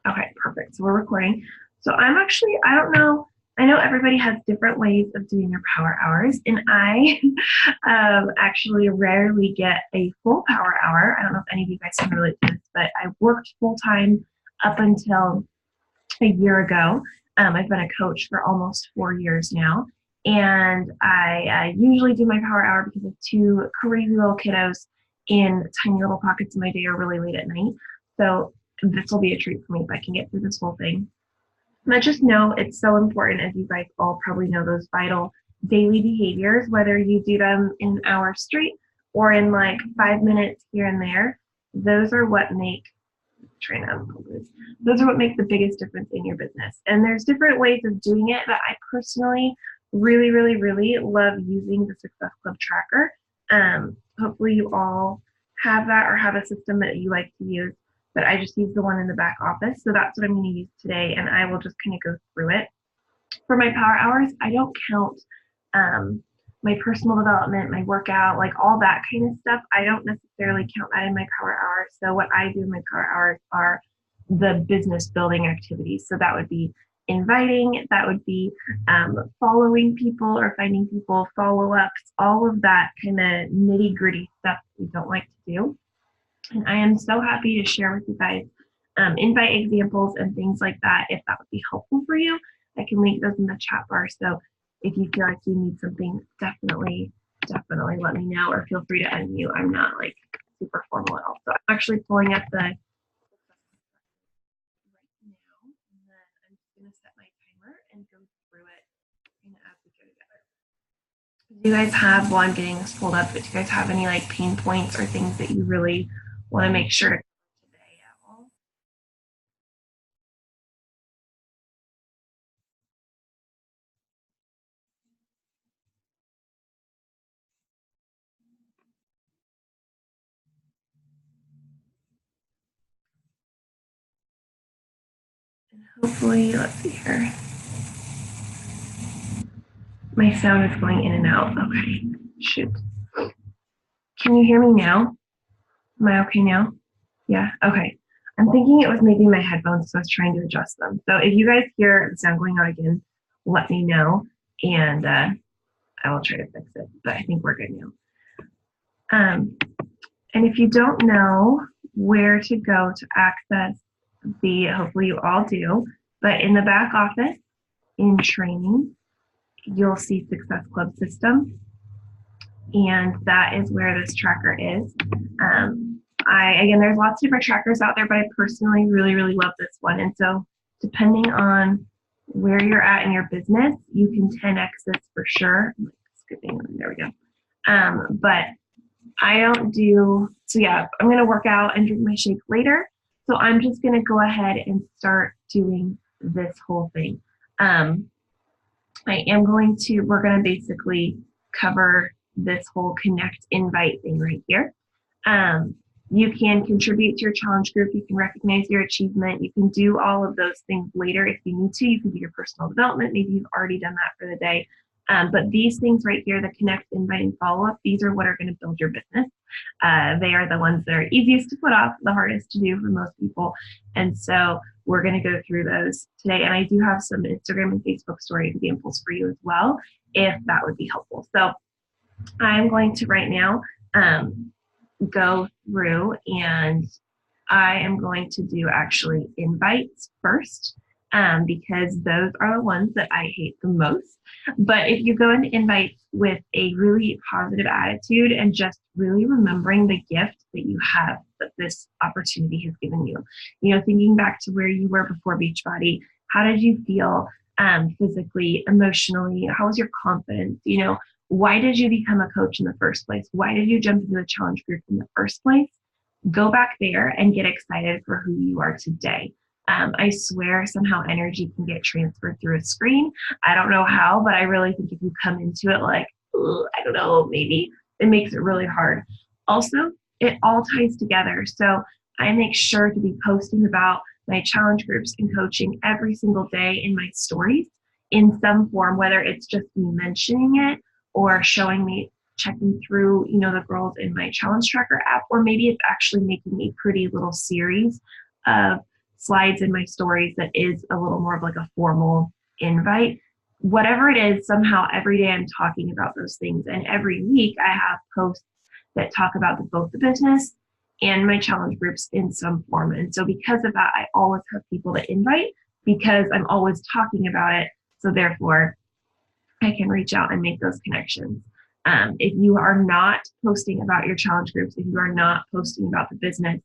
Okay, perfect. So we're recording. So I don't know, I know everybody has different ways of doing their power hours, and I actually rarely get a full power hour. I don't know if any of you guys can relate to this, but I worked full time up until a year ago. I've been a coach for almost 4 years now, and I usually do my power hour because of two crazy little kiddos in tiny little pockets of my day or really late at night. So this will be a treat for me if I can get through this whole thing. But just know it's so important, as you guys all probably know, those vital daily behaviors, whether you do them in an hour straight or in like 5 minutes here and there, those are what make trying to unfold this. Those are what make the biggest difference in your business. And there's different ways of doing it, but I personally really, really, really love using the Success Club tracker. Hopefully you all have that or have a system that you like to use, but I just use the one in the back office. So that's what I'm going to use today, and I will just kind of go through it. For my power hours, I don't count my personal development, my workout, like all that kind of stuff. I don't necessarily count that in my power hours. So what I do in my power hours are the business building activities. So that would be inviting, that would be following people or finding people, follow ups, all of that kind of nitty gritty stuff we don't like to do. And I am so happy to share with you guys invite examples and things like that if that would be helpful for you. I can link those in the chat bar. So if you feel like you need something, definitely, definitely let me know, or feel free to unmute. I'm not like super formal at all. So I'm actually pulling up the right now, and then I'm just going to set my timer and go through it as we go together. Do you guys have, while I'm getting this pulled up, but do you guys have any like pain points or things that you really want to make sure to cover today at all? And hopefully, let's see here. My sound is going in and out. Okay, shoot. Can you hear me now? Am I okay now? Yeah, okay. I'm thinking it was maybe my headphones, so I was trying to adjust them. So if you guys hear the sound going out again, let me know, and I will try to fix it. But I think we're good now. And if you don't know where to go to access hopefully you all do, but in the back office, in training, you'll see Success Club System, and that is where this tracker is. Again, there's lots of different trackers out there, but I personally really, really love this one. And so depending on where you're at in your business, you can 10x this for sure. Skipping, there we go. But I don't do, so yeah, I'm going to work out and drink my shake later. So I'm just going to go ahead and start doing this whole thing. We're going to basically cover this whole connect invite thing right here. You can contribute to your challenge group. You can recognize your achievement. You can do all of those things later if you need to. You can do your personal development. Maybe you've already done that for the day. But these things right here, the connect, invite, and follow up, these are what are going to build your business. They are the ones that are easiest to put off, the hardest to do for most people. And so we're going to go through those today. And I do have some Instagram and Facebook story examples for you as well, if that would be helpful. So I'm going to right now go through, and I am going to do actually invites first, because those are the ones that I hate the most. But if you go into invites with a really positive attitude and just really remembering the gift that you have that this opportunity has given you, thinking back to where you were before Beachbody, how did you feel physically, emotionally? How was your confidence? Why did you become a coach in the first place? Why did you jump into a challenge group in the first place? Go back there and get excited for who you are today. I swear somehow energy can get transferred through a screen. I don't know how, but I really think if you come into it like, I don't know, maybe it makes it really hard. Also, it all ties together. So I make sure to be posting about my challenge groups and coaching every single day in my stories in some form, whether it's just me mentioning it or showing me checking through, the girls in my challenge tracker app, or maybe it's actually making a pretty little series of slides in my stories that is a little more of like a formal invite. Whatever it is, somehow every day I'm talking about those things. And every week I have posts that talk about both the business and my challenge groups in some form. And so because of that, I always have people to invite because I'm always talking about it. So therefore, I can reach out and make those connections. If you are not posting about your challenge groups, if you are not posting about the business,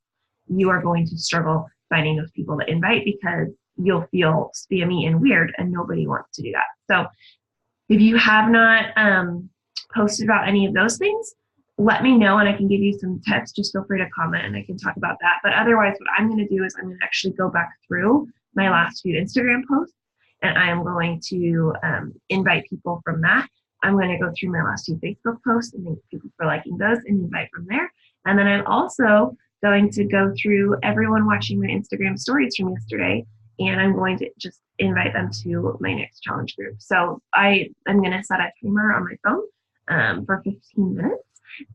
you are going to struggle finding those people to invite because you'll feel spammy and weird and nobody wants to do that. So if you have not posted about any of those things, let me know and I can give you some tips. Just feel free to comment and I can talk about that. But otherwise, what I'm going to do is I'm going to actually go back through my last few Instagram posts and I am going to invite people from that. I'm going to go through my last few Facebook posts and thank people for liking those and invite from there. And then I'm also going to go through everyone watching my Instagram stories from yesterday and I'm going to just invite them to my next challenge group. So I'm going to set a timer on my phone for 15 minutes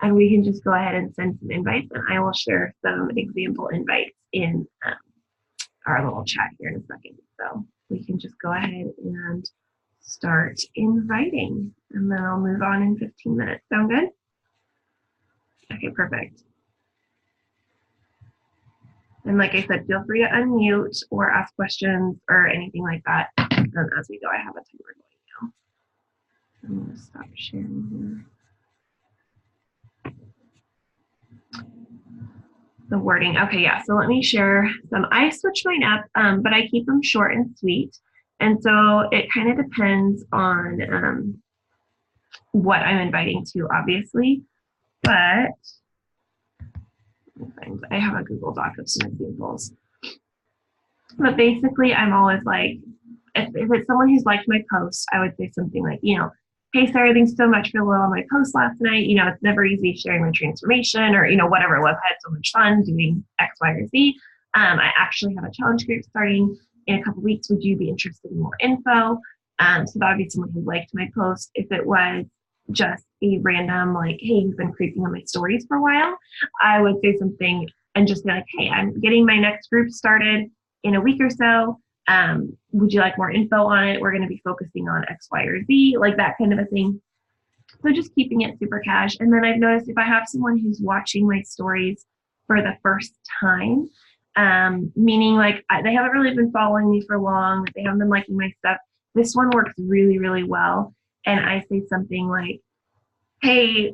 and we can just go ahead and send some invites and I will share some example invites in our little chat here in a second. So we can just go ahead and start inviting and then I'll move on in 15 minutes. Sound good? Okay, perfect. And like I said, feel free to unmute or ask questions or anything like that as we go. I have a timer going now. I'm going to stop sharing here. The wording. Okay, yeah. So let me share some. I switch mine up, but I keep them short and sweet. And so it kind of depends on what I'm inviting to, obviously. But I have a Google Doc of some examples. But basically, I'm always like, if it's someone who's liked my post, I would say something like, hey, Sarah, thanks so much for the love on my post last night. It's never easy sharing my transformation or, whatever it was. I had so much fun doing X, Y, or Z. I actually have a challenge group starting in a couple weeks. Would you be interested in more info? So that would be someone who liked my post. If it was just a random, like, hey, you've been creeping on my stories for a while, I would say something and just be like, hey, I'm getting my next group started in a week or so. Would you like more info on it? We're going to be focusing on X, Y, or Z, like that kind of a thing. So just keeping it super cash. And then I've noticed if I have someone who's watching my stories for the first time, meaning like they haven't really been following me for long, they haven't been liking my stuff, this one works really, really well. And I say something like, hey,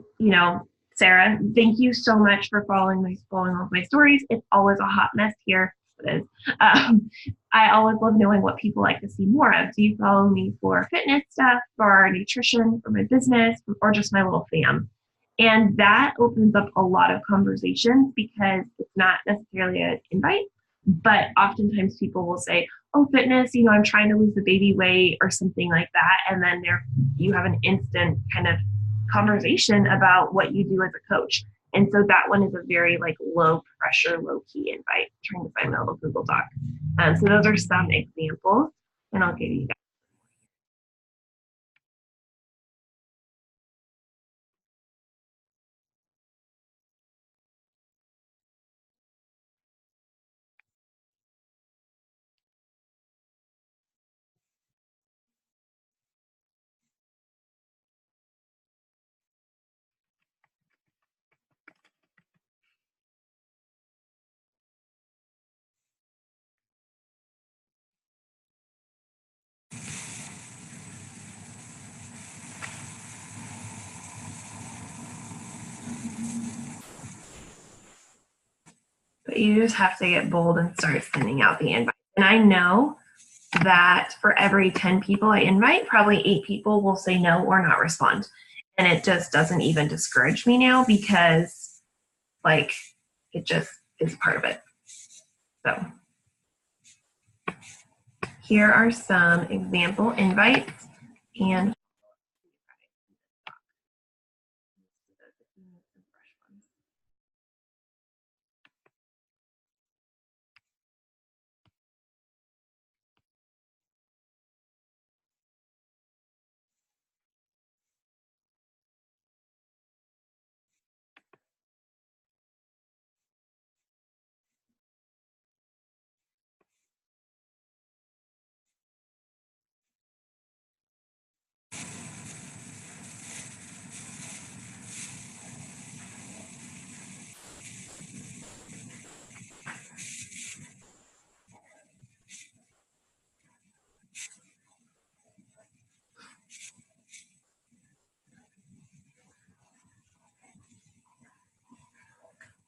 Sarah, thank you so much for following all of my stories. It's always a hot mess here. It is. I always love knowing what people like to see more of. Do you follow me for fitness stuff, for nutrition, for my business, or just my little fam? And that opens up a lot of conversations because it's not necessarily an invite, but oftentimes people will say, oh, fitness, I'm trying to lose the baby weight or something like that. And then you have an instant kind of conversation about what you do as a coach. And so that one is a very like low pressure, low key invite. I'm trying to find my little Google Doc. So those are some examples, and I'll give you guys. But you just have to get bold and start sending out the invite. And I know that for every 10 people I invite, probably 8 people will say no or not respond. And it just doesn't even discourage me now because like it just is part of it. So here are some example invites and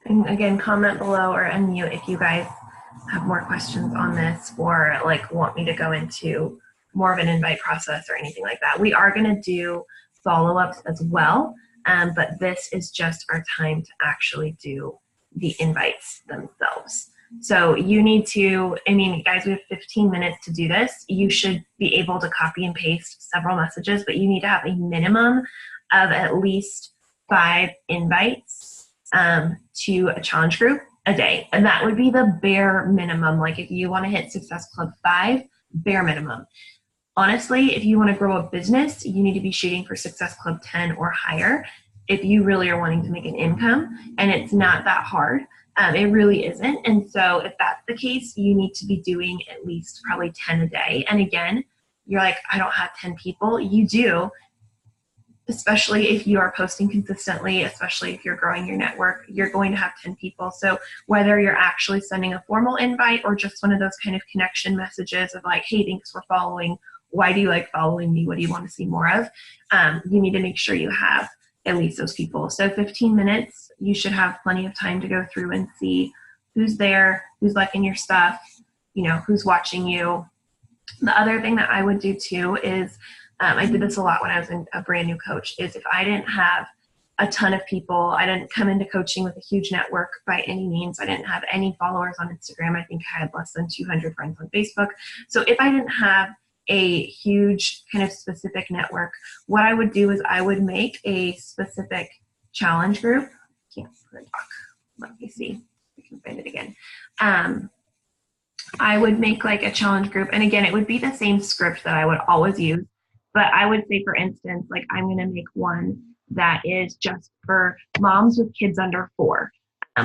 And again, comment below or unmute if you guys have more questions on this or like want me to go into more of an invite process or anything like that. We are going to do follow-ups as well, but this is just our time to actually do the invites themselves. So you need to, I mean, guys, we have 15 minutes to do this. You should be able to copy and paste several messages, but you need to have a minimum of at least 5 invites to a challenge group a day. And that would be the bare minimum. Like if you want to hit Success Club 5, bare minimum. Honestly, if you want to grow a business, you need to be shooting for Success Club 10 or higher if you really are wanting to make an income, and it's not that hard. It really isn't. And so if that's the case, you need to be doing at least probably 10 a day. And again, you're like, I don't have 10 people. You do, especially if you are posting consistently, especially if you're growing your network, you're going to have 10 people. So whether you're actually sending a formal invite or just one of those kind of connection messages of like, hey, thanks for following. Why do you like following me? What do you want to see more of? You need to make sure you have at least those people. So 15 minutes, you should have plenty of time to go through and see who's there, who's liking your stuff, you know, who's watching you. The other thing that I would do too is, I did this a lot when I was a brand new coach, is if I didn't have a ton of people, I didn't come into coaching with a huge network by any means. I didn't have any followers on Instagram. I think I had less than 200 friends on Facebook. So if I didn't have a huge kind of specific network, what I would do is I would make a specific challenge group. Can't put a doc. Let me see if I can find it again. I would make like a challenge group. And again, it would be the same script that I would always use. But I would say, for instance, like I'm going to make one that is just for moms with kids under 4,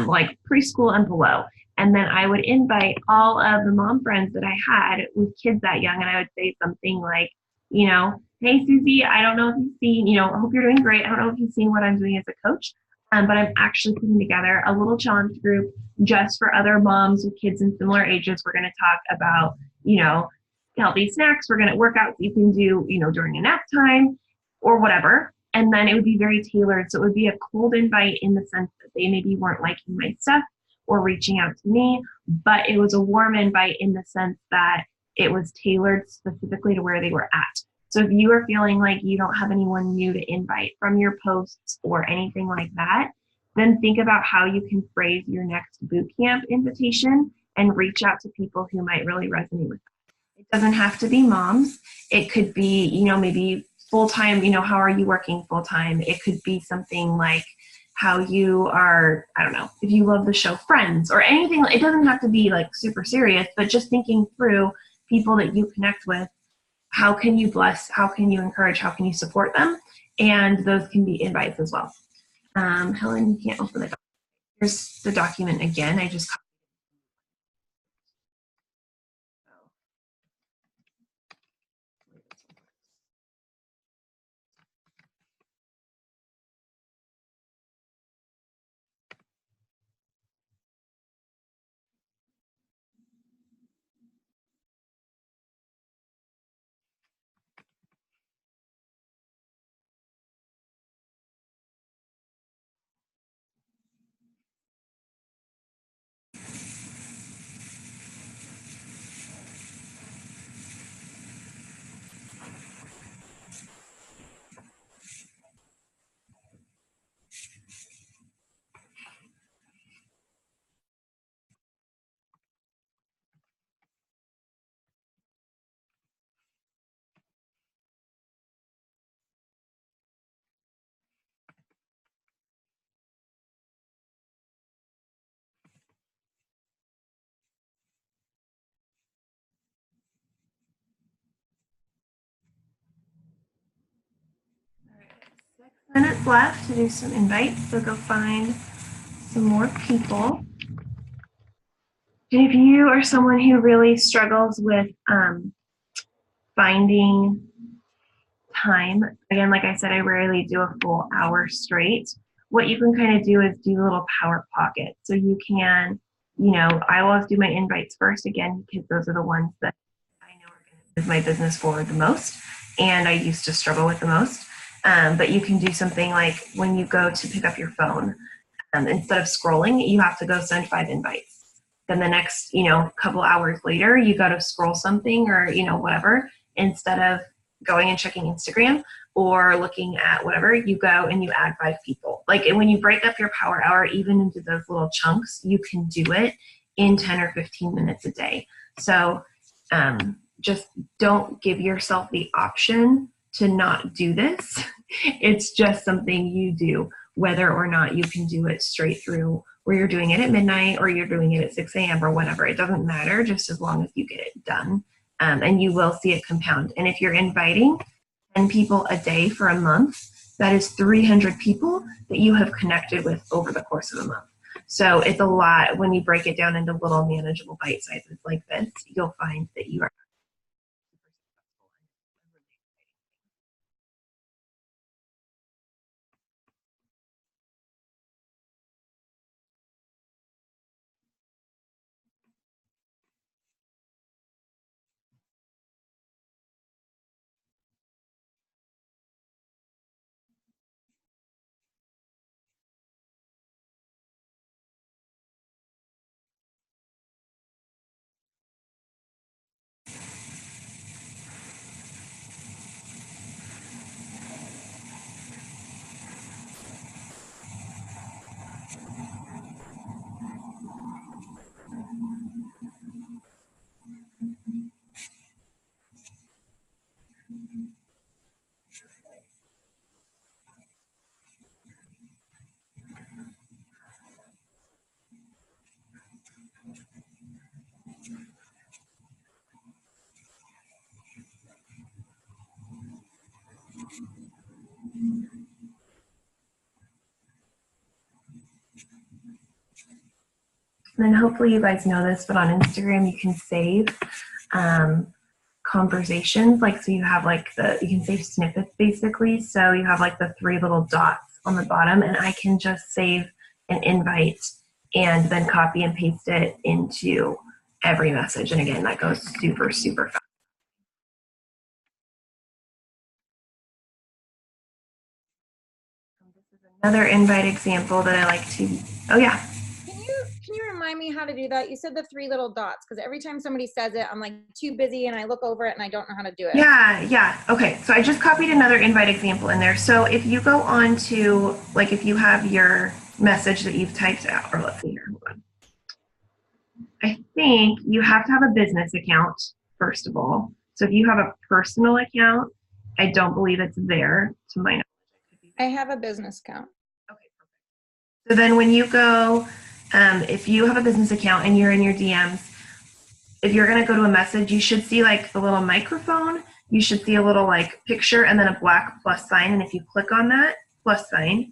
like preschool and below. And then I would invite all of the mom friends that I had with kids that young. And I would say something like, you know, hey, Susie, I don't know if you've seen, you know, I hope you're doing great. I don't know if you've seen what I'm doing as a coach, but I'm actually putting together a little challenge group just for other moms with kids in similar ages. We're going to talk about, you know, healthy snacks. We're going to work out you can do, you know, during a nap time or whatever. And then it would be very tailored. So it would be a cold invite in the sense that they maybe weren't liking my stuff or reaching out to me, but it was a warm invite in the sense that it was tailored specifically to where they were at. So if you are feeling like you don't have anyone new to invite from your posts or anything like that, then think about how you can phrase your next bootcamp invitation and reach out to people who might really resonate with that. It doesn't have to be moms. It could be, you know, maybe full-time, you know, how are you working full-time? It could be something like how you are, I don't know, if you love the show Friends or anything. It doesn't have to be like super serious, but just thinking through people that you connect with. How can you bless? How can you encourage? How can you support them? And those can be invites as well. Helen, you can't open the document. Here's the document again. I just copied it. 6 minutes left to do some invites, so go find some more people. And if you are someone who really struggles with finding time, again, like I said, I rarely do a full hour straight. What you can kind of do is do a little power pocket. So you can, you know, I always do my invites first, again, because those are the ones that I know are going to move my business forward the most, and I used to struggle with the most. But you can do something like when you go to pick up your phone, instead of scrolling, you have to go send 5 invites. Then the next, couple hours later, you got to scroll something or, whatever, instead of going and checking Instagram or looking at whatever, you go and you add 5 people. Like when you break up your power hour, even into those little chunks, you can do it in 10 or 15 minutes a day. So just don't give yourself the option to not do this. It's just something you do, whether or not you can do it straight through, where you're doing it at midnight or you're doing it at 6 a.m. or whatever. It doesn't matter, just as long as you get it done. And you will see it compound. And if you're inviting 10 people a day for a month, that is 300 people that you have connected with over the course of a month. So it's a lot. When you break it down into little manageable bite sizes like this, you'll find that you are. And then hopefully you guys know this, but on Instagram you can save conversations. Like, so you have like you can save snippets basically. So you have like the 3 little dots on the bottom, and I can just save an invite and then copy and paste it into every message. And again, that goes super, super fast. This is another invite example that I like to, oh yeah. Can you remind me how to do that? You said the 3 little dots, because every time somebody says it, I'm like too busy and I look over it and I don't know how to do it. Yeah. Okay, so I just copied another invite example in there. So if you go on to, like if you have your message that you've typed out, or let's see here, hold on. I think you have to have a business account, first of all. So if you have a personal account, I don't believe it's there to my knowledge. I have a business account. Okay, perfect. So then when you go, if you have a business account and you're in your DMs, if you're going to go to a message, you should see like the little microphone. You should see a little like picture and then a black plus sign. And if you click on that plus sign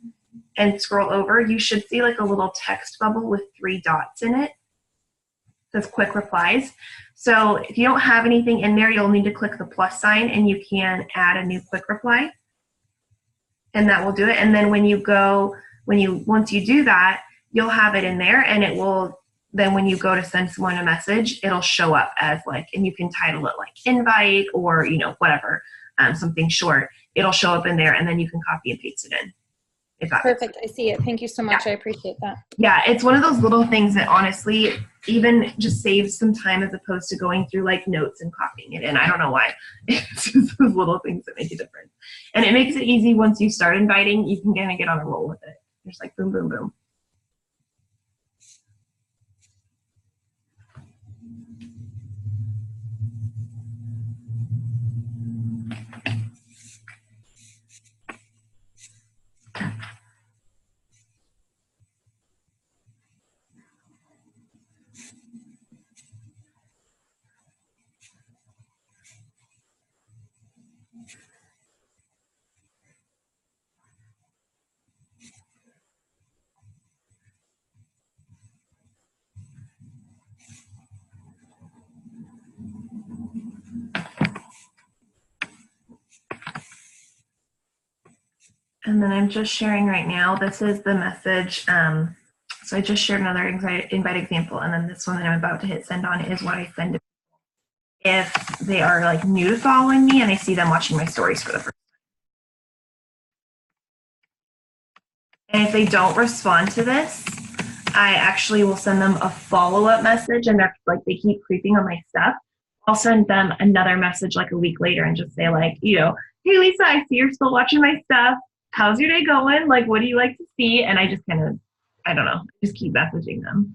and scroll over, you should see like a little text bubble with 3 dots in it. It says quick replies. So if you don't have anything in there, you'll need to click the plus sign and you can add a new quick reply. And that will do it. And then when you go, once you do that, you'll have it in there, and it will, then when you go to send someone a message, it'll show up as like, and you can title it like invite or, whatever, something short. It'll show up in there, and then you can copy and paste it in. If that Perfect. I see it. Thank you so much. Yeah. I appreciate that. Yeah, it's one of those little things that honestly even just saves some time as opposed to going through like notes and copying it in. I don't know why. It's just those little things that make a difference. And it makes it easy once you start inviting, you can kind of get on a roll with it. Just like boom, boom, boom. And then I'm just sharing right now. This is the message. So I just shared another invite example, and then this one that I'm about to hit send on is what I send to people if they are like new to following me and I see them watching my stories for the first time. And if they don't respond to this, I actually will send them a follow-up message, and they're like, they keep creeping on my stuff. I'll send them another message like a week later and just say like, hey Lisa, I see you're still watching my stuff. How's your day going? Like, what do you like to see? And I just kind of, I don't know, just keep messaging them.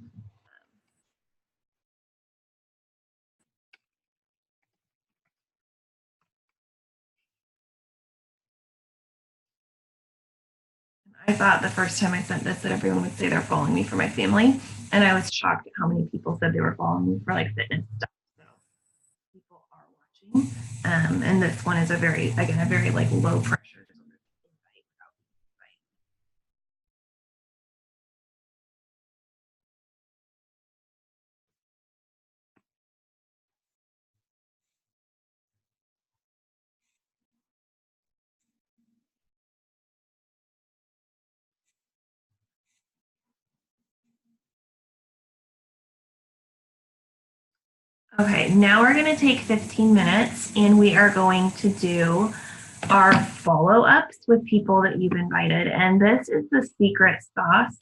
I thought the first time I sent this that everyone would say they're following me for my family, and I was shocked at how many people said they were following me for like fitness stuff. So people are watching, and this one is a very like low pressure. Okay, now we're going to take 15 minutes and we are going to do our follow ups with people that you've invited. And this is the secret sauce.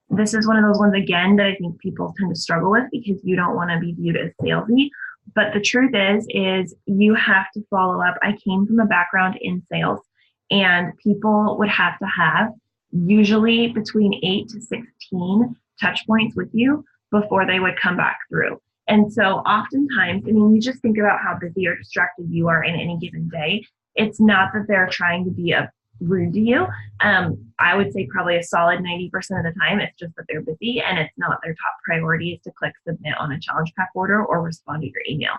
This is one of those ones, again, that I think people tend to struggle with because you don't want to be viewed as salesy. But the truth is you have to follow up. I came from a background in sales, and people would have to have usually between 8 to 16 touch points with you before they would come back through. And so oftentimes, I mean, you just think about how busy or distracted you are in any given day. It's not that they're trying to be rude to you. I would say probably a solid 90% of the time, it's just that they're busy and it's not their top priority is to click submit on a challenge pack order or respond to your email.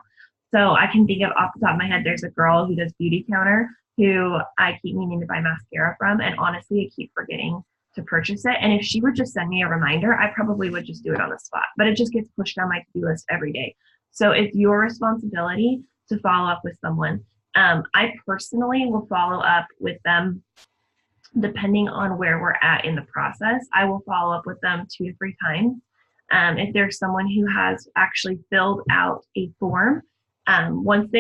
So I can think of off the top of my head, there's a girl who does Beauty Counter who I keep meaning to buy mascara from. And honestly, I keep forgetting to purchase it. And if she would just send me a reminder, I probably would just do it on the spot. But it just gets pushed down my to-do list every day. So it's your responsibility to follow up with someone. I personally will follow up with them depending on where we're at in the process. I will follow up with them 2 to 3 times. If there's someone who has actually filled out a form, once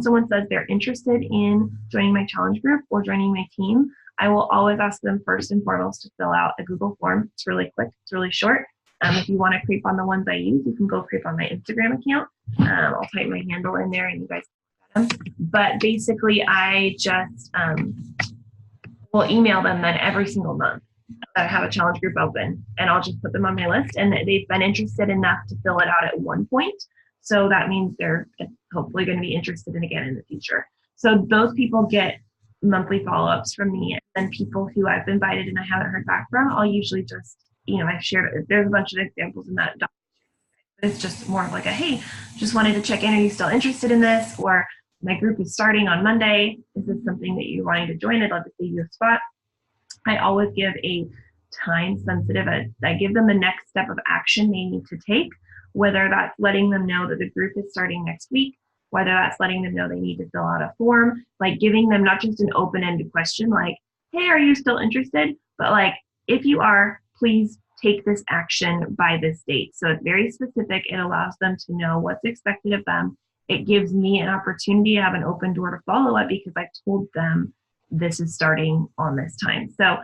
someone says they're interested in joining my challenge group or joining my team, I will always ask them first and foremost to fill out a Google form. It's really quick, it's really short. If you want to creep on the ones I use, you can go creep on my Instagram account. I'll type my handle in there and you guys can get them. But basically, I just will email them then every single month that I have a challenge group open, and I'll just put them on my list. And they've been interested enough to fill it out at one point. So that means they're hopefully going to be interested in again in the future. So those people get monthly follow-ups from me. And people who I've invited and I haven't heard back from, I'll usually just, I've shared, there's a bunch of examples in that document. It's just more of like a, hey, just wanted to check in. Are you still interested in this? Or my group is starting on Monday. Is this something that you're wanting to join? I'd love to save you a spot. I always give a time sensitive, I give them the next step of action they need to take, whether that's letting them know that the group is starting next week, whether that's letting them know they need to fill out a form, like giving them not just an open-ended question like, hey, are you still interested? But like, if you are, please take this action by this date. So it's very specific. It allows them to know what's expected of them. It gives me an opportunity to have an open door to follow up because I've told them this is starting on this time. So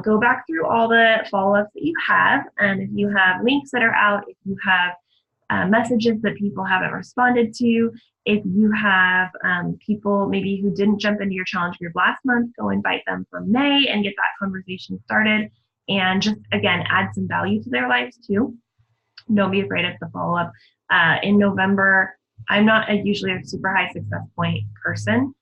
go back through all the follow-ups that you have. And if you have links that are out, if you have messages that people haven't responded to, if you have people maybe who didn't jump into your challenge group last month, go invite them for May and get that conversation started. And just, again, add some value to their lives too. Don't be afraid of the follow-up. In November, I'm not usually a super high success point person.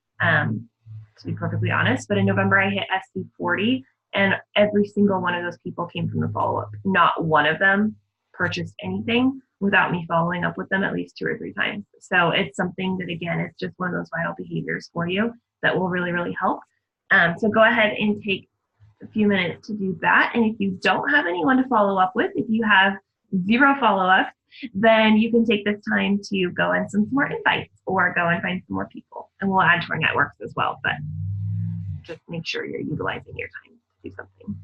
To be perfectly honest. But in November, I hit SC40, and every single one of those people came from the follow up. Not one of them purchased anything without me following up with them at least 2 or 3 times. So it's something that, again, it's just one of those vital behaviors for you that will really, really help. So go ahead and take a few minutes to do that. And if you don't have anyone to follow up with, if you have 0 follow ups, then you can take this time to go and send some more invites or go and find some more people. And we'll add to our networks as well, but just make sure you're utilizing your time to do something.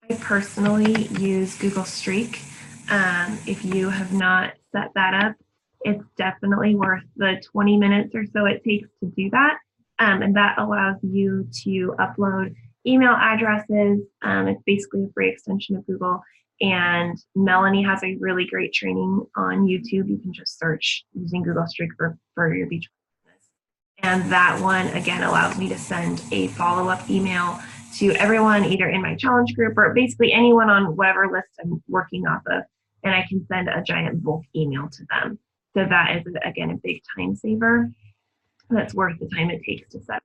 I personally use Google Streak. If you have not set that up, it's definitely worth the 20 minutes or so it takes to do that. And that allows you to upload email addresses. It's basically a free extension of Google. And Melanie has a really great training on YouTube. You can just search using Google Streak for your beach business. And that one, again, allows me to send a follow up email to everyone, either in my challenge group or basically anyone on whatever list I'm working off of. And I can send a giant bulk email to them. So that is, again, a big time saver. That's worth the time it takes to set up.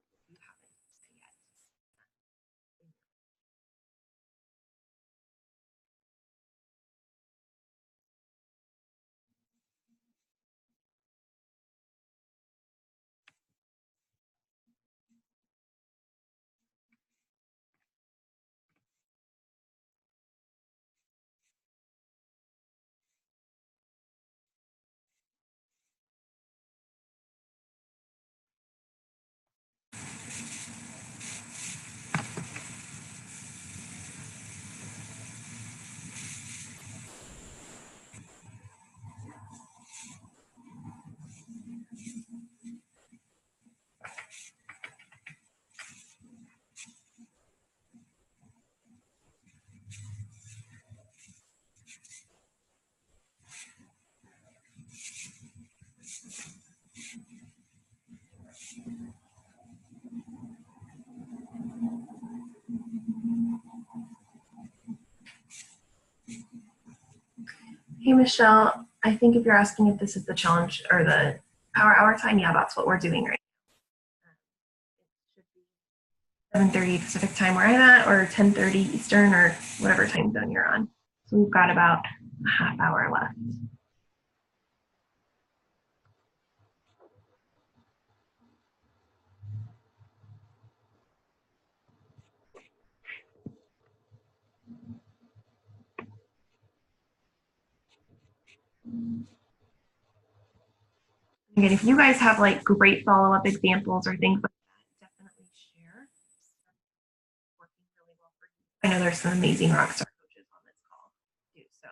Hey, Michelle, I think if you're asking if this is the challenge or the power hour time, yeah, that's what we're doing right now. 7:30 Pacific time where I'm at, or 10:30 Eastern, or whatever time zone you're on. So we've got about a half hour left. Again, if you guys have like great follow-up examples or things like that, definitely share. Working really well for you. I know there's some amazing rockstar coaches on this call too. So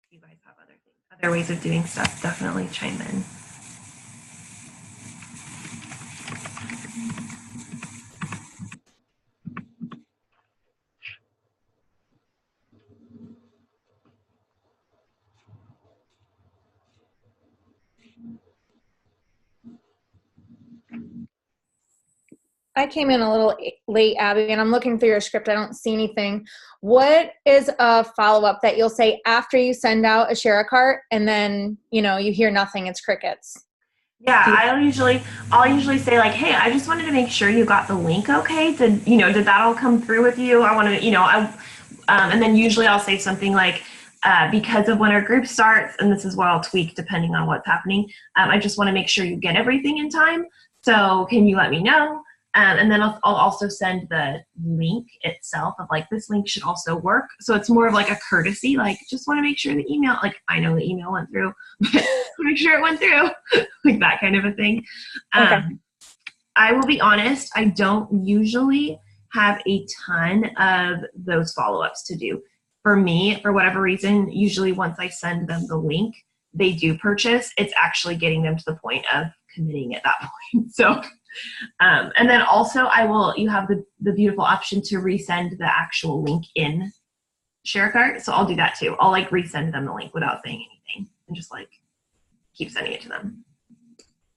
if you guys have other things, other ways of doing stuff, definitely chime in. I came in a little late, Abby, and I'm looking through your script. I don't see anything. What is a follow-up that you'll say after you send out a share a cart and then, you hear nothing, it's crickets? Yeah, I'll usually say like, hey, I just wanted to make sure you got the link okay. Did that all come through with you? I want to, and then usually I'll say something like, because of when our group starts, and this is what I'll tweak depending on what's happening. I just want to make sure you get everything in time. So can you let me know? And then I'll also send the link itself of like, this link should also work. So it's more of like a courtesy, like just want to make sure the email, like I know the email went through, but make sure it went through, like that kind of a thing. Okay. I will be honest, I don't usually have a ton of those follow-ups to do. For me, for whatever reason, usually once I send them the link, they do purchase. It's actually getting them to the point of committing at that point. So and then also you have the beautiful option to resend the actual link in ShareCart. So I'll do that too. I'll like resend them the link without saying anything and just like keep sending it to them.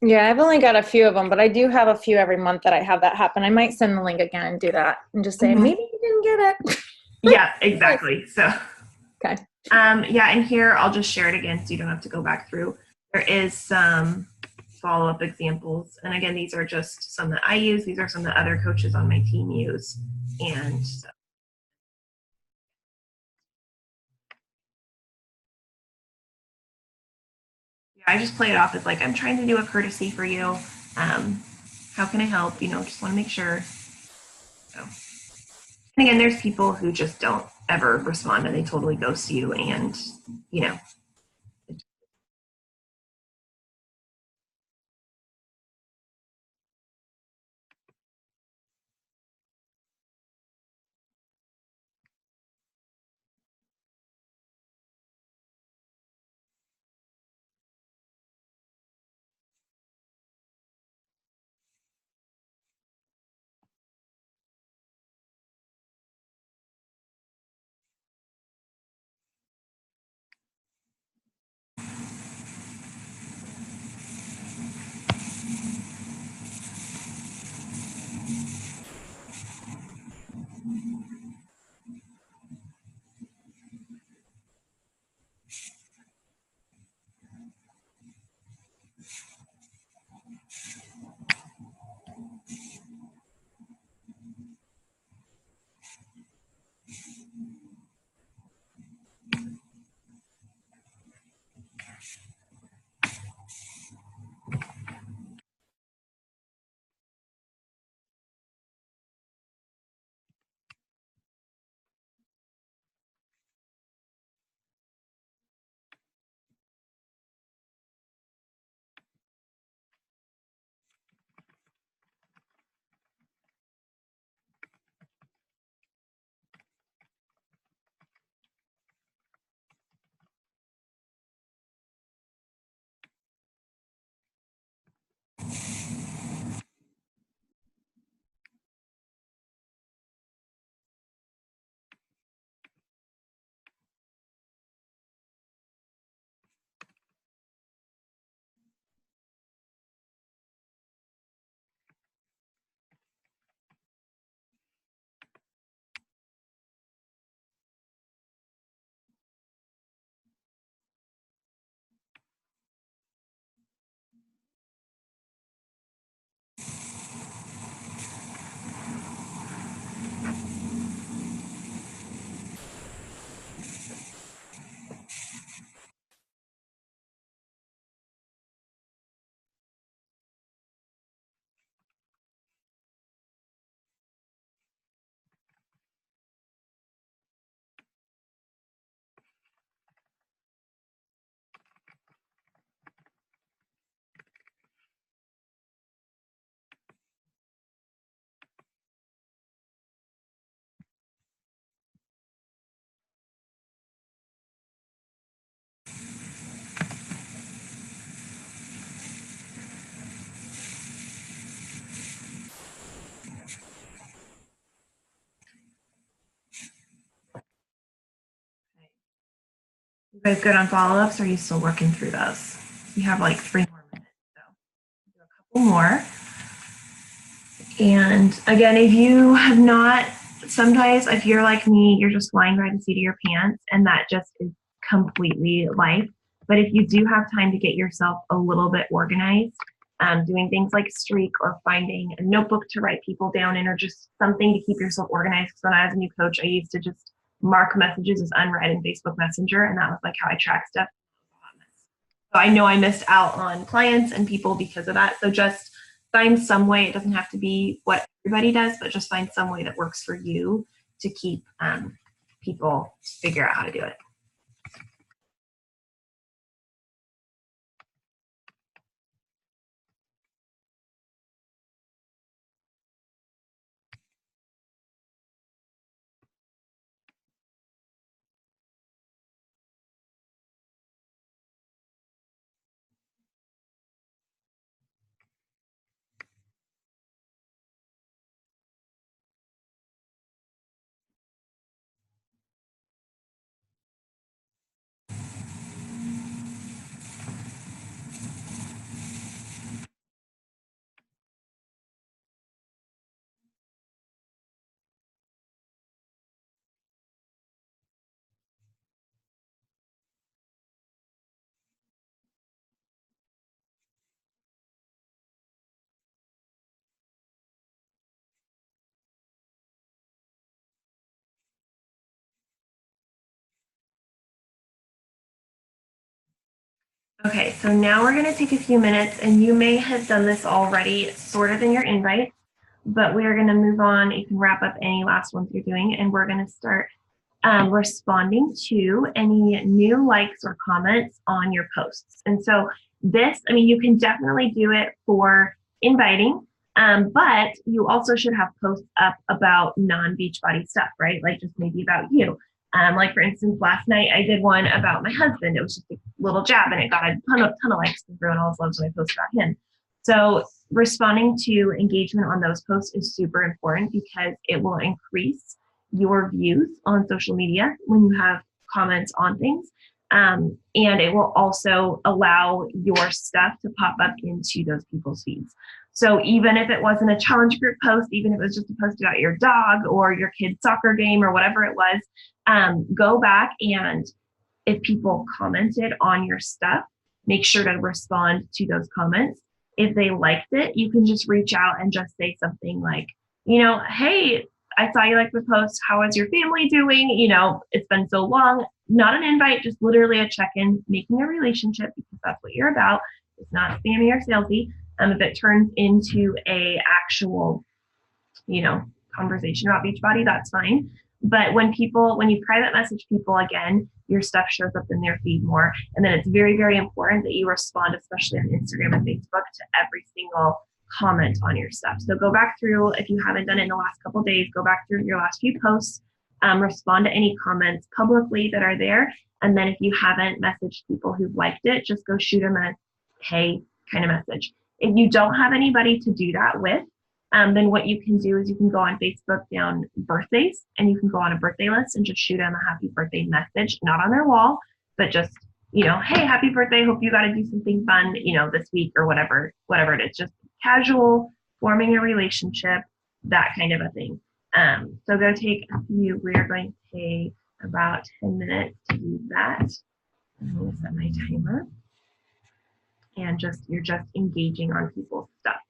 Yeah, I've only got a few of them, but I do have a few every month that I have that happen. I might send the link again and do that and just say, maybe you didn't get it. Yeah, exactly. So, okay. Yeah, and here I'll just share it again so you don't have to go back through. There is some follow-up examples. And again, these are just some that I use. These are some that other coaches on my team use. And so yeah, I just play it off as like, I'm trying to do a courtesy for you. How can I help? Just want to make sure. So, and again, there's people who just don't ever respond and they totally ghost you. And, you know, You guys good on follow-ups, or are you still working through those? You have like 3 more minutes, so do a couple more. And again, if you have not, sometimes if you're like me, you're just flying by the seat of your pants, and that just is completely life. But if you do have time to get yourself a little bit organized, doing things like Streak or finding a notebook to write people down in, or just something to keep yourself organized. Because when I was a new coach, I used to just mark messages as unread in Facebook Messenger, and that was like how I track stuff. So I know I missed out on clients and people because of that. So just find some way. It doesn't have to be what everybody does, but just find some way that works for you to keep people figure out how to do it. Okay, so now we're going to take a few minutes, and you may have done this already, sort of in your invite, but we are going to move on. You can wrap up any last ones you're doing, and we're going to start responding to any new likes or comments on your posts. And so this, I mean, you can definitely do it for inviting, but you also should have posts up about non-Beachbody stuff, right? Like just maybe about you. Like for instance, last night I did one about my husband. It was just a little jab, and it got a ton of likes. Everyone always loves when I post about him. So responding to engagement on those posts is super important because it will increase your views on social media when you have comments on things. And it will also allow your stuff to pop up into those people's feeds. So even if it wasn't a challenge group post, even if it was just a post about your dog or your kid's soccer game or whatever it was, go back, and if people commented on your stuff, make sure to respond to those comments. If they liked it, you can just reach out and just say something like, hey, I saw you like the post. How is your family doing? You know, it's been so long. Not an invite, just literally a check-in, making a relationship because that's what you're about. It's not spammy or salesy. If it turns into a actual, you know, conversation about Beachbody, that's fine. But when you private message people again, your stuff shows up in their feed more. And then it's very, very important that you respond, especially on Instagram and Facebook, to every single comment on your stuff. So go back through, if you haven't done it in the last couple of days, go back through your last few posts, respond to any comments publicly that are there. And then if you haven't messaged people who've liked it, just go shoot them a hey kind of message. If you don't have anybody to do that with, then what you can do is you can go on Facebook down birthdays and you can go on a birthday list and just shoot them a happy birthday message, not on their wall, but just, you know, hey, happy birthday. Hope you got to do something fun, you know, this week or whatever it is, just casual, forming a relationship, that kind of a thing. So go take a few, we are going to take about 10 minutes to do that. I'm going to set my timer. And you're just engaging on people's stuff.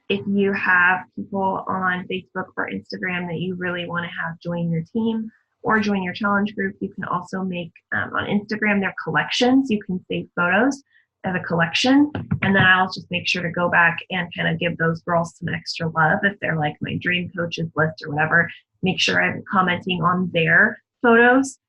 If you have people on Facebook or Instagram that you really want to have join your team or join your challenge group, you can also make on Instagram their collections. You can save photos as a collection, and then I'll just make sure to go back and kind of give those girls some extra love if they're like my dream coaches list or whatever. Make sure I'm commenting on their photos.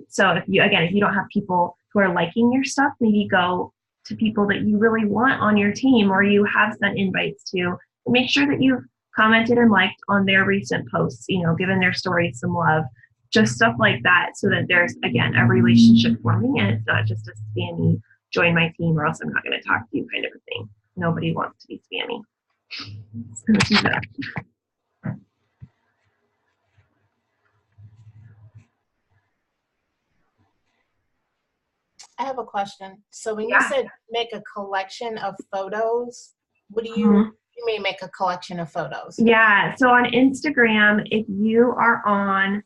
So if you don't have people who are liking your stuff, maybe go to people that you really want on your team or you have sent invites to, and make sure that you've commented and liked on their recent posts, you know, given their stories some love, just stuff like that, so that there's, again, a relationship forming and it's not just a spammy join my team or else I'm not going to talk to you kind of a thing. Nobody wants to be spammy. I have a question. So when you said make a collection of photos, what do you, you mean make a collection of photos? Yeah. So on Instagram, if you are on,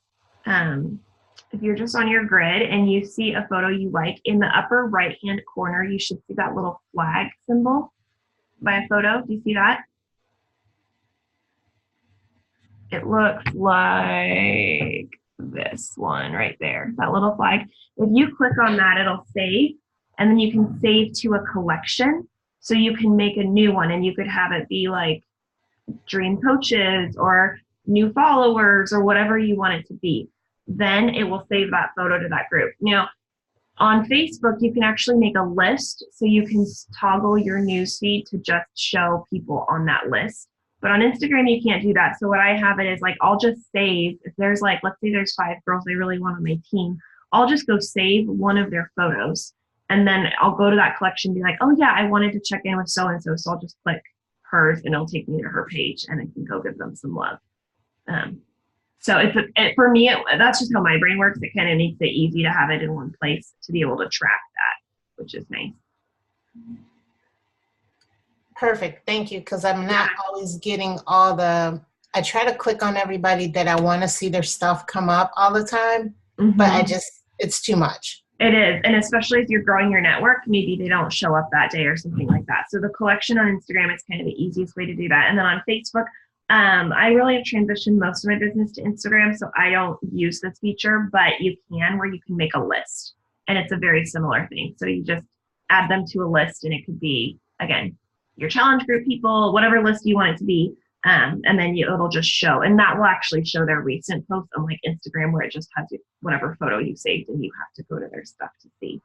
if you're just on your grid and you see a photo you like, in the upper right-hand corner, you should see that little flag symbol by a photo. Do you see that? It looks like this one right there, that little flag. If you click on that, it'll save, and then you can save to a collection. So you can make a new one, and you could have it be like dream coaches or new followers or whatever you want it to be. Then it will save that photo to that group. Now, on Facebook, you can actually make a list, so you can toggle your newsfeed to just show people on that list. But on Instagram, you can't do that. So what I have it is like, I'll just save, if there's like, let's say there's 5 girls I really want on my team, I'll just go save one of their photos. And then I'll go to that collection and be like, oh yeah, I wanted to check in with so-and-so. So I'll just click hers and it'll take me to her page and I can go give them some love. So for me, that's just how my brain works. It kind of makes it easy to have it in one place to be able to track that, which is nice. Perfect. Thank you. Because I'm not always getting all the, I try to click on everybody that I want to see their stuff come up all the time, but it's too much. It is. And especially if you're growing your network, maybe they don't show up that day or something like that. So the collection on Instagram is kind of the easiest way to do that. And then on Facebook, I really have transitioned most of my business to Instagram, so I don't use this feature, but you can, where you can make a list. And it's a very similar thing. So you just add them to a list, and it could be, again, your challenge group people, whatever list you want it to be. And then it'll just show, and that will actually show their recent posts, unlike Instagram, where it just has whatever photo you saved and you have to go to their stuff to see.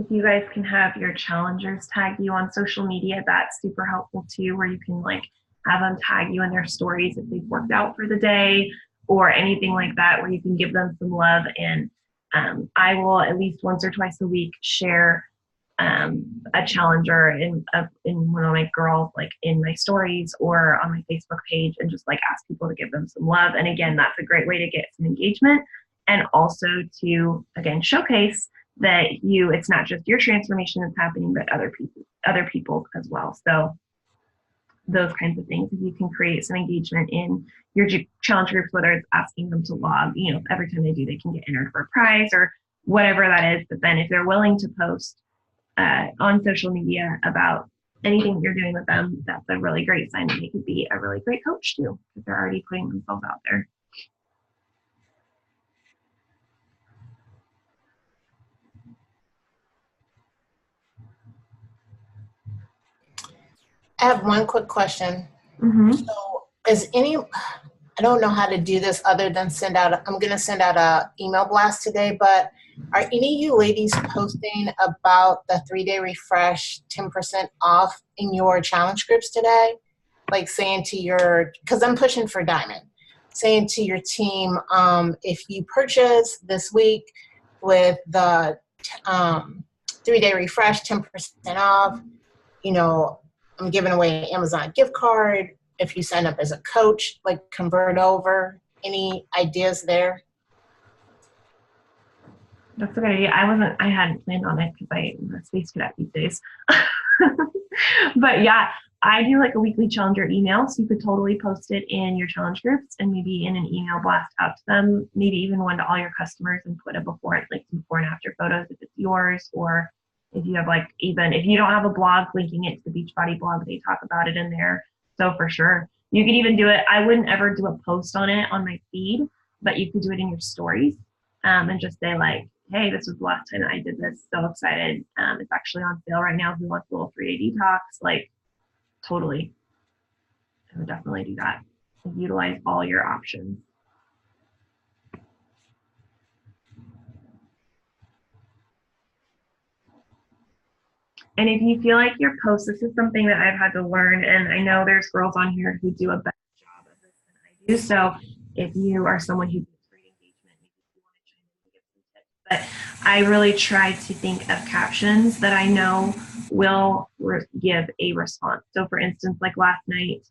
if you guys can have your challengers tag you on social media, that's super helpful too, where you can like have them tag you in their stories if they've worked out for the day or anything like that, where you can give them some love. And I will at least once or twice a week share a challenger in one of my girls, like in my stories or on my Facebook page, and just like ask people to give them some love. And again, that's a great way to get some engagement, and also to, again, showcase that it's not just your transformation that's happening, but other people as well. So those kinds of things, if you can create some engagement in your challenge groups, whether it's asking them to log, every time they do, they can get entered for a prize or whatever that is. But then if they're willing to post on social media about anything you're doing with them, that's a really great sign that they could be a really great coach too, because they're already putting themselves out there. I have one quick question. Mm-hmm. So I don't know how to do this other than I'm going to send out a email blast today, but are any of you ladies posting about the 3-day refresh 10% off in your challenge groups today? Like saying to because I'm pushing for Diamond, saying to your team, if you purchase this week with the 3-day refresh 10% off, I'm giving away an Amazon gift card. If you sign up as a coach, like convert over. Any ideas there? That's a good idea. I hadn't planned on it because I'm a space cadet these days. But yeah, I do like a weekly challenger email. So you could totally post it in your challenge groups and maybe in an email blast out to them, maybe even one to all your customers, and put a before and after photos if it's yours, or if you have even if you don't have a blog, linking it to the Beachbody blog, they talk about it in there. So for sure, you could even do it. I wouldn't ever do a post on it on my feed, but you could do it in your stories and just say like, hey, this was the last time I did this. So excited. It's actually on sale right now. Who wants a little 3-day detox? Like, totally. I would definitely do that. Utilize all your options. And if you feel like your post, this is something that I've had to learn, and I know there's girls on here who do a better job of this than I do. So if you are someone who gets great engagement, maybe you want to chime in and give some tips. But I really try to think of captions that I know will give a response. So for instance, like last night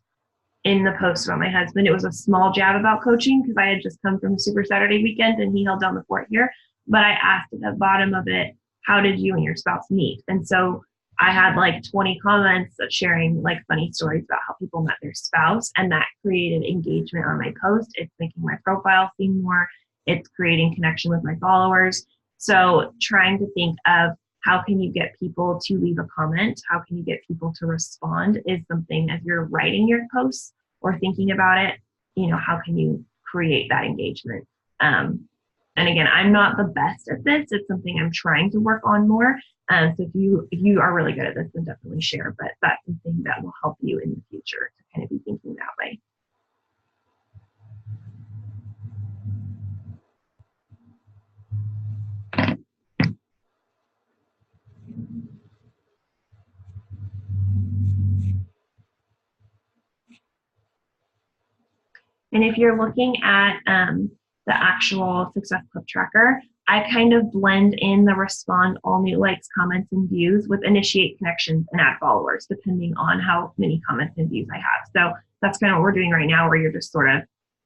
in the post about my husband, it was a small jab about coaching because I had just come from Super Saturday weekend and he held down the fort here. But I asked at the bottom of it, how did you and your spouse meet? And so I had like 20 comments sharing like funny stories about how people met their spouse, and that created engagement on my post. It's making my profile seem more, it's creating connection with my followers. So trying to think of how can you get people to leave a comment? How can you get people to respond is something as you're writing your posts or thinking about it, how can you create that engagement? And again, I'm not the best at this. It's something I'm trying to work on more. So if you are really good at this, then definitely share. But that's something that will help you in the future to kind of be thinking that way. And if you're looking at the actual Success Club tracker, I kind of blend in the respond all new likes, comments, and views with initiate connections and add followers, depending on how many comments and views I have. So that's kind of what we're doing right now, where you're just sort of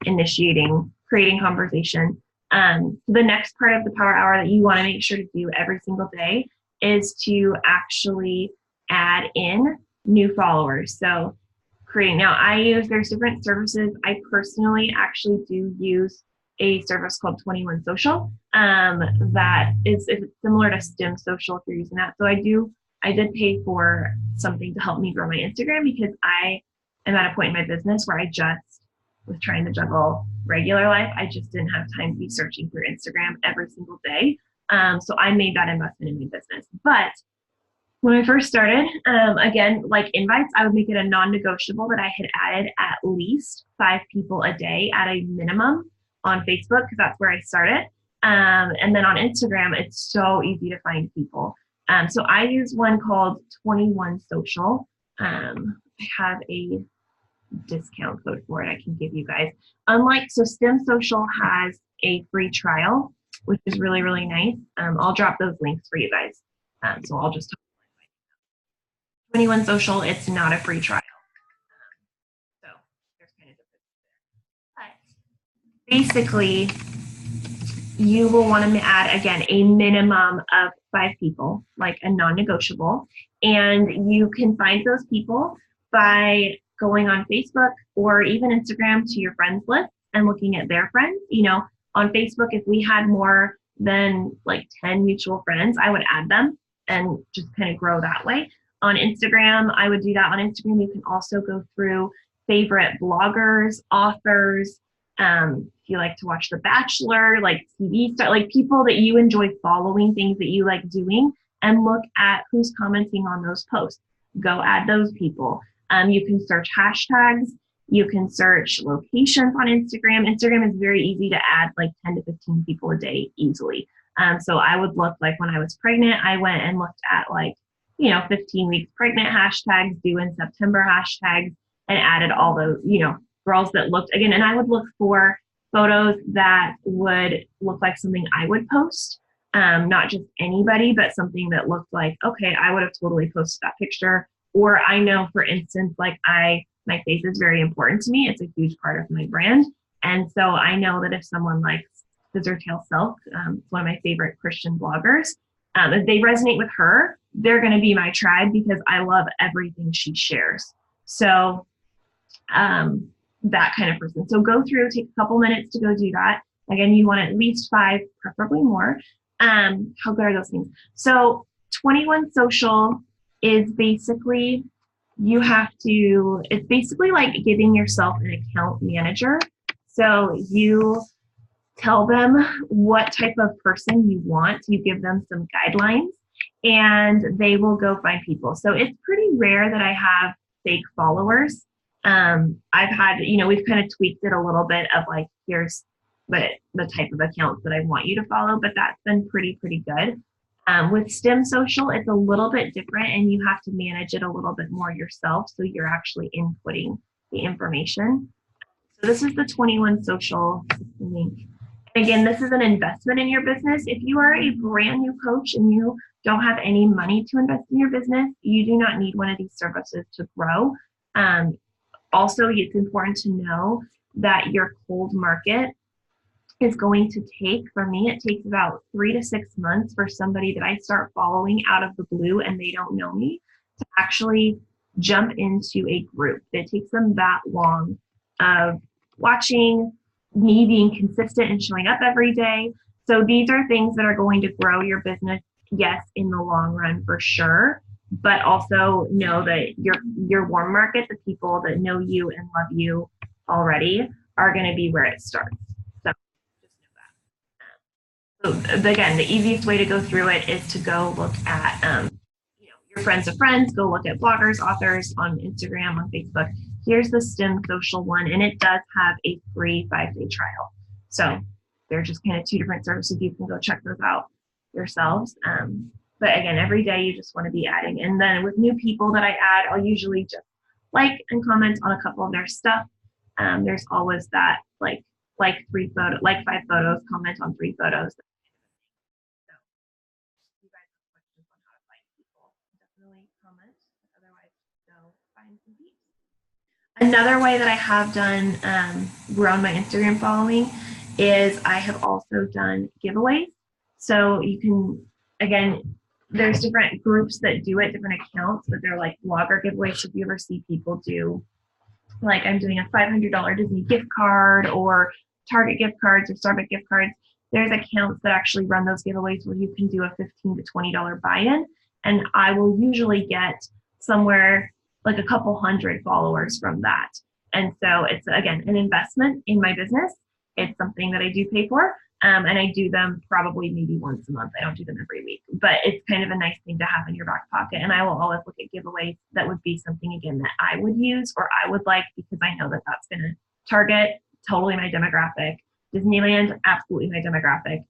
initiating, creating conversation. The next part of the Power Hour that you want to make sure to do every single day is to actually add in new followers. So there's different services. I personally actually do use a service called 21 Social that is similar to Stem Social if you're using that. So I did pay for something to help me grow my Instagram because I am at a point in my business where I just was trying to juggle regular life. I just didn't have time to be searching through Instagram every single day. So I made that investment in my business. But when I first started, again, like invites, I would make it a non-negotiable that I had added at least 5 people a day at a minimum on Facebook, because that's where I started. And then on Instagram, it's so easy to find people. So I use one called 21 Social. I have a discount code for it I can give you guys. So STEM Social has a free trial, which is really, really nice. I'll drop those links for you guys. So I'll just talk 21 Social, it's not a free trial. So there's kind of difference there. But basically, you will want to add, again, a minimum of 5 people, like a non-negotiable. And you can find those people by going on Facebook or even Instagram to your friends list and looking at their friends. On Facebook, if we had more than like 10 mutual friends, I would add them and just kind of grow that way. On Instagram, I would do that. On Instagram, you can also go through favorite bloggers, authors, if you like to watch The Bachelor, like TV stuff, like people that you enjoy following, things that you like doing, and look at who's commenting on those posts. Go add those people. You can search hashtags. You can search locations on Instagram. Instagram is very easy to add like 10 to 15 people a day easily. So I would look, like when I was pregnant, I went and looked at 15 weeks pregnant hashtags, due in September hashtags, and added all those, girls that looked, again, and I would look for photos that would look like something I would post, not just anybody, but something that looked like, okay, I would have totally posted that picture. Or I know, for instance, like my face is very important to me. It's a huge part of my brand. And so I know that if someone likes Scissortail Silk, one of my favorite Christian bloggers, if they resonate with her, they're going to be my tribe because I love everything she shares. So that kind of person. So go through, take a couple minutes to go do that. Again, you want at least 5, preferably more. How good are those things? So 21 Social is basically, it's basically like giving yourself an account manager. So you tell them what type of person you want. You give them some guidelines and they will go find people. So it's pretty rare that I have fake followers. I've had, we've kind of tweaked it a little bit of like, here's the type of accounts that I want you to follow, but that's been pretty good. With STEM Social, it's a little bit different and you have to manage it a little bit more yourself. So you're actually inputting the information. So this is the 21 Social link. And again, this is an investment in your business. If you are a brand new coach and you don't have any money to invest in your business, you do not need one of these services to grow. Also, it's important to know that your cold market is going to take, for me, it takes about 3 to 6 months for somebody that I start following out of the blue and they don't know me to actually jump into a group. It takes them that long of watching me being consistent and showing up every day. So these are things that are going to grow your business, yes, in the long run for sure. But also know that your warm market, the people that know you and love you already, are going to be where it starts. So just know that. So again, the easiest way to go through it is to go look at your friends of friends. Go look at bloggers, authors on Instagram, on Facebook. Here's the STEM Social one, and it does have a free 5-day trial. So they're just kind of 2 different services. You can go check those out yourselves. But again, every day you just want to be adding. And then with new people that I add, I'll usually just like and comment on a couple of their stuff. There's always that like 5 photos, comment on 3 photos. So if you guys have questions on how to find people, definitely comment. Otherwise, go find some peeps. Another way that I have done grown my Instagram following is I have also done giveaways. So you can, again, there's different groups that do it, different accounts, but they're like blogger giveaways. So if you ever see people do, like I'm doing a $500 Disney gift card or Target gift cards or Starbucks gift cards, there's accounts that actually run those giveaways where you can do a $15 to $20 buy-in. And I will usually get somewhere like a couple hundred followers from that. And so it's, again, an investment in my business. It's something that I do pay for. And I do them probably maybe once a month. I don't do them every week, but it's kind of a nice thing to have in your back pocket. And I will always look at giveaways that would be something, again, that I would use or I would like, because I know that that's going to target totally my demographic. Disneyland, absolutely my demographic.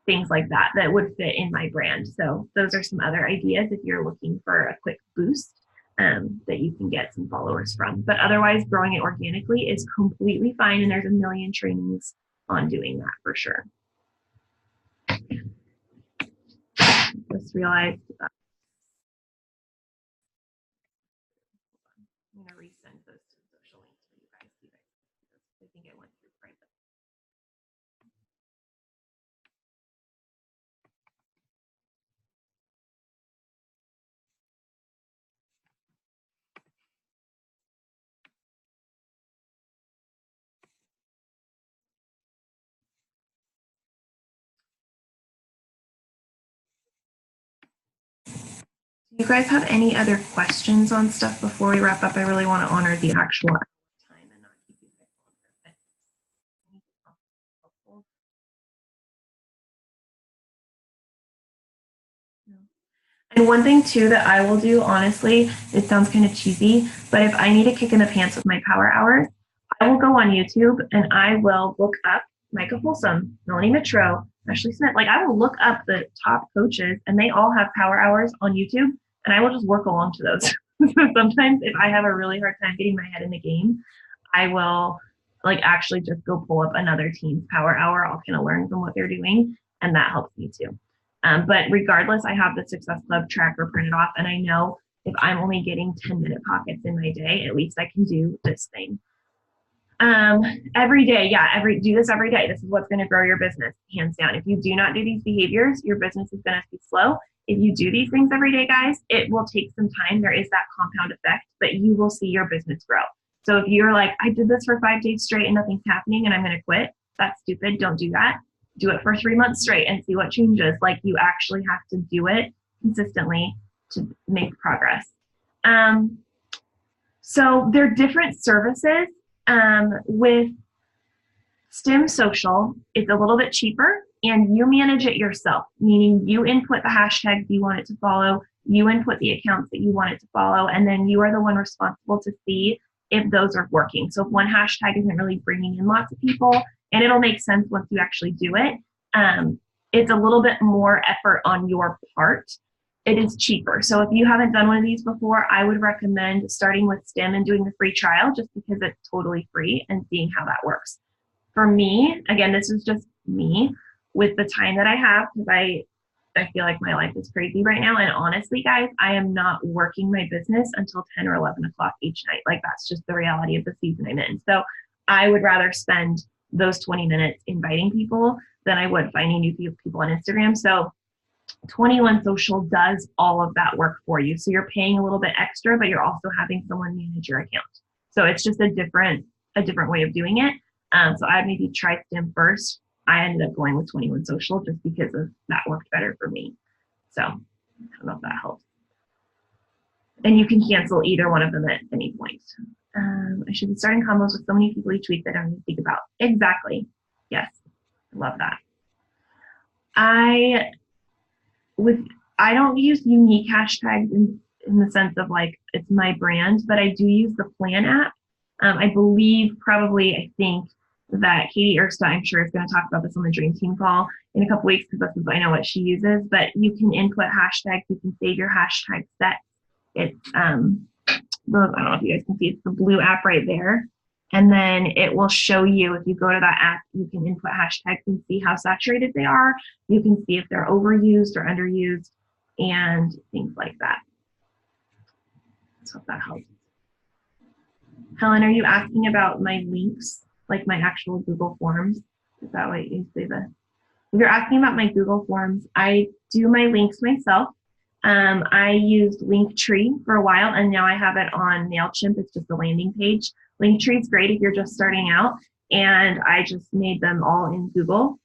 things like that that would fit in my brand. So those are some other ideas if you're looking for a quick boost that you can get some followers from. But otherwise, growing it organically is completely fine, and there's a million trainings on doing that for sure. Just realized I'm going to resend those to the social links for you guys. I think it went through private. Do you guys have any other questions on stuff before we wrap up? I really want to honor the actual time and not keep you guys longer. And one thing too that I will do, honestly, it sounds kind of cheesy, but if I need a kick in the pants with my power hours, I will go on YouTube and I will look up Micah Folsom, Melanie Mitro, Ashley Smith. Like I will look up the top coaches and they all have power hours on YouTube and I will just work along to those. Sometimes if I have a really hard time getting my head in the game, I will like actually just go pull up another team's power hour. I'll kind of learn from what they're doing and that helps me too. But regardless, I have the Success Club tracker printed off and I know if I'm only getting 10-minute pockets in my day, at least I can do this thing. Every day, do this every day. This is what's going to grow your business, hands down. If you do not do these behaviors, your business is going to be slow. If you do these things every day, guys, it will take some time. There is that compound effect, but you will see your business grow. So if you're like, I did this for 5 days straight and nothing's happening and I'm going to quit, that's stupid. Don't do that. Do it for 3 months straight and see what changes. Like you actually have to do it consistently to make progress. So they're different services. With STEM Social, it's a little bit cheaper and you manage it yourself, meaning you input the hashtags you want it to follow, you input the accounts that you want it to follow, and then you are the one responsible to see if those are working. So if one hashtag isn't really bringing in lots of people, and it'll make sense once you actually do it, it's a little bit more effort on your part. It is cheaper. So if you haven't done one of these before, I would recommend starting with STEM and doing the free trial just because it's totally free and seeing how that works. For me, again, this is just me with the time that I have because I feel like my life is crazy right now. And honestly, guys, I am not working my business until 10 or 11 o'clock each night. Like that's just the reality of the season I'm in. So I would rather spend those 20 minutes inviting people than I would finding new people on Instagram. So 21 Social does all of that work for you. So you're paying a little bit extra, but you're also having someone manage your account. So it's just a different way of doing it. So I'd maybe try STEM first. I ended up going with 21 Social just because of that worked better for me. So I don't know if that helps. And you can cancel either one of them at any point. I should be starting combos with so many people each week that I don't need to think about. Exactly. Yes. I love that. I don't use unique hashtags in the sense of like it's my brand, but I do use the Plan app. I think that Katie Erskine, I'm sure, is going to talk about this on the Dream Team call in a couple weeks because I know what she uses. But you can input hashtags. You can save your hashtag set. It's I don't know if you guys can see. It's the blue app right there. And then it will show you, if you go to that app, you can input hashtags and see how saturated they are. You can see if they're overused or underused and things like that. So if that helps. Helen, are you asking about my links, like my actual Google Forms? Is that what you say? If you're asking about my Google Forms, I do my links myself. I used Linktree for a while, and now I have it on MailChimp. It's just a landing page. Linktree is great if you're just starting out, and I just made them all in Google.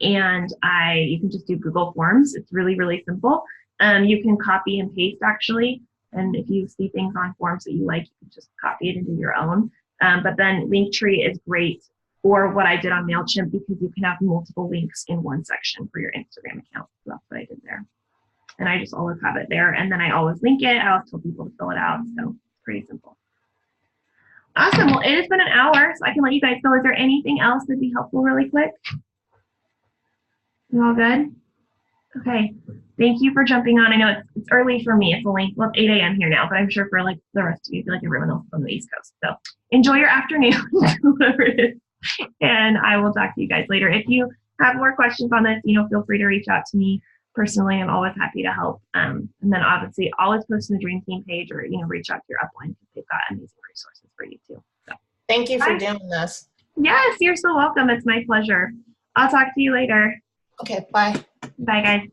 And you can just do Google Forms. It's really, really simple. You can copy and paste actually, and if you see things on forms that you like, you can just copy it into your own. But then Linktree is great for what I did on MailChimp because you can have multiple links in one section for your Instagram account. So that's what I did there. And I just always have it there. And then I always link it. I always tell people to fill it out. So it's pretty simple. Awesome. Well, it has been an hour, so I can let you guys go. Is there anything else that'd be helpful really quick? You all good? Okay. Thank you for jumping on. I know it's early for me. It's only, well, it's 8 a.m. here now, but I'm sure for like the rest of you, I feel like everyone else is on the East Coast. So enjoy your afternoon, whatever it is. And I will talk to you guys later. If you have more questions on this, feel free to reach out to me personally. I'm always happy to help. And then obviously always post in the Dream Team page or, reach out to your upline because they've got amazing resources for you too. So, Thank you for doing this. yes, you're so welcome. It's my pleasure. I'll talk to you later. Okay, bye. Bye, guys.